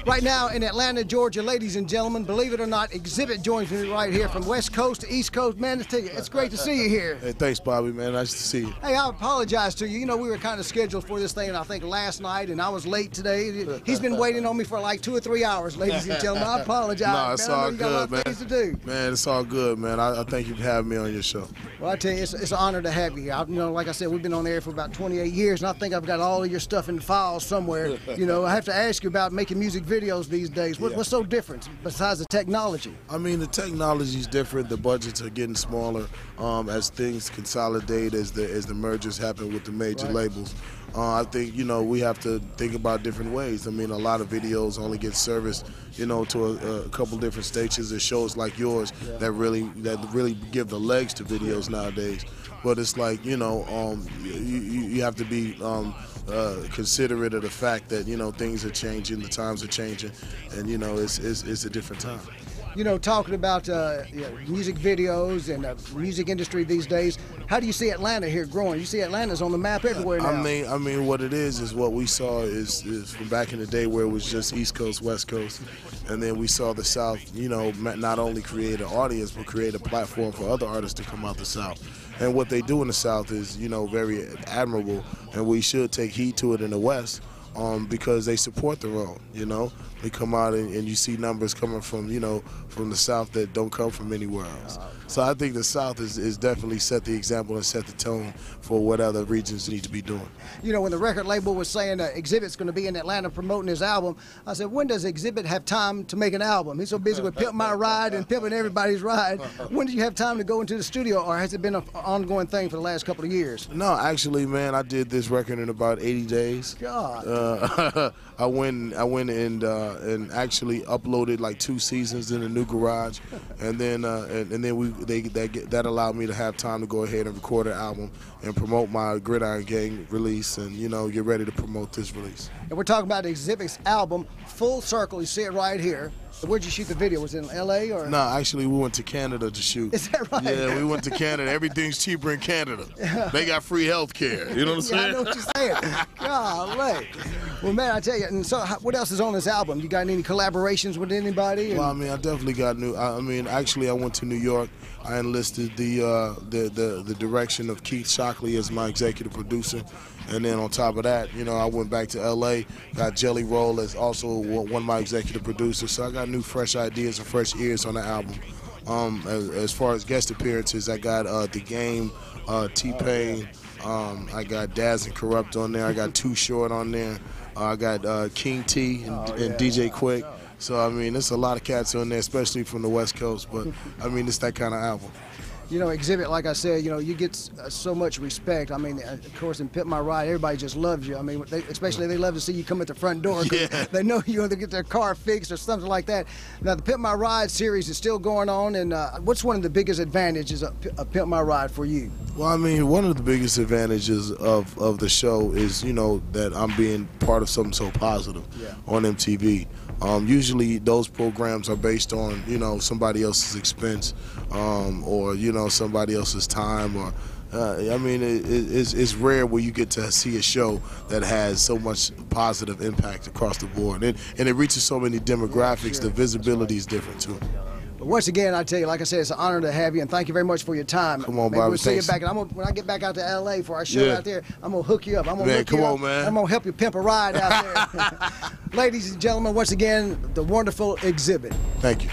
Right now in Atlanta, Georgia, ladies and gentlemen, believe it or not, Xzibit joins me right here from West Coast to East Coast. Man, it's great to see you here. Hey, thanks, Bobby, man. Nice to see you. Hey, I apologize to you. You know, we were kind of scheduled for this thing, I think, last night, and I was late today. He's been waiting on me for like 2 or 3 hours, ladies and gentlemen. I apologize. No, it's all good, man. Things to do. Man, it's all good, man. I thank you for having me on your show. Well, I tell you, it's an honor to have you here. You know, like I said, we've been on the air for about 28 years, and I think I've got all of your stuff in the files somewhere. You know, I have to ask you about making music videos these days. What's so different besides the technology? I mean, the technology's different. The budgets are getting smaller as things consolidate, as the mergers happen with the major labels. I think, you know, we have to think about different ways. I mean, a lot of videos only get serviced, you know, to a couple different stations and shows like yours that really give the legs to videos nowadays. But it's like, you know, you have to be considerate of the fact that, you know, things are changing, the times are changing, and, you know, it's a different time. You know, talking about music videos and the music industry these days, how do you see Atlanta here growing? You see Atlanta's on the map everywhere now. I mean, what it is what we saw is from back in the day where it was just East Coast, West Coast, and then we saw the South, you know, not only create an audience, but create a platform for other artists to come out the South. And what they do in the South is, you know, very admirable, and we should take heed to it in the West. Because they support their own, you know. They come out and you see numbers coming from, you know, from the South that don't come from anywhere else. So I think the South is definitely set the example and set the tone for what other regions need to be doing. You know, when the record label was saying Xzibit's going to be in Atlanta promoting his album, I said, when does Xzibit have time to make an album? He's so busy with Pimp My Ride and pimping everybody's ride. When do you have time to go into the studio, or has it been an ongoing thing for the last couple of years? No, actually, man, I did this record in about 80 days. God. I went and actually uploaded like 2 seasons in the new garage, and then that allowed me to have time to go ahead and record an album and promote my Gridiron Gang release, and, you know, get ready to promote this release. And we're talking about Xzibit's album, Full Circle. You see it right here. Where'd you shoot the video? Was it in L.A. or? No, actually, we went to Canada to shoot. Is that right? Yeah, we went to Canada. Everything's cheaper in Canada. They got free health care. You know what I'm saying? I know what you're saying. Golly. Well, man, I tell you, and so what else is on this album? You got any collaborations with anybody? Well, I mean, I definitely got actually, I went to New York. I enlisted the direction of Keith Shockley as my executive producer. And then on top of that, you know, I went back to L.A., got Jelly Roll as also one of my executive producers. So I got new fresh ideas and fresh ears on the album. As far as guest appearances, I got The Game, T-Pain, I got Daz and Corrupt on there, I got Too Short on there, I got King T and DJ Quick. So, I mean, there's a lot of cats on there, especially from the West Coast, but, I mean, it's that kind of album. You know, Xzibit, like I said, you know, you get so much respect. I mean, of course, in Pimp My Ride, everybody just loves you. I mean, especially they love to see you come at the front door. Yeah. They know you're going to get their car fixed or something like that. Now, the Pimp My Ride series is still going on, and what's one of the biggest advantages of Pimp My Ride for you? Well, I mean, one of the biggest advantages of the show is, you know, that I'm being part of something so positive on MTV. Usually those programs are based on, you know, somebody else's expense or, you know, somebody else's time, or I mean, it's rare where you get to see a show that has so much positive impact across the board, and it reaches so many demographics. The visibility is different too. But once again, I tell you, like I said, it's an honor to have you, and thank you very much for your time. Come on, Maybe Bobby. We'll see you back. And when I get back out to L.A. for our show out there, I'm gonna hook you up. I'm gonna man, come on, man. I'm gonna help you pimp a ride out there. Ladies and gentlemen, once again, the wonderful Xzibit. Thank you.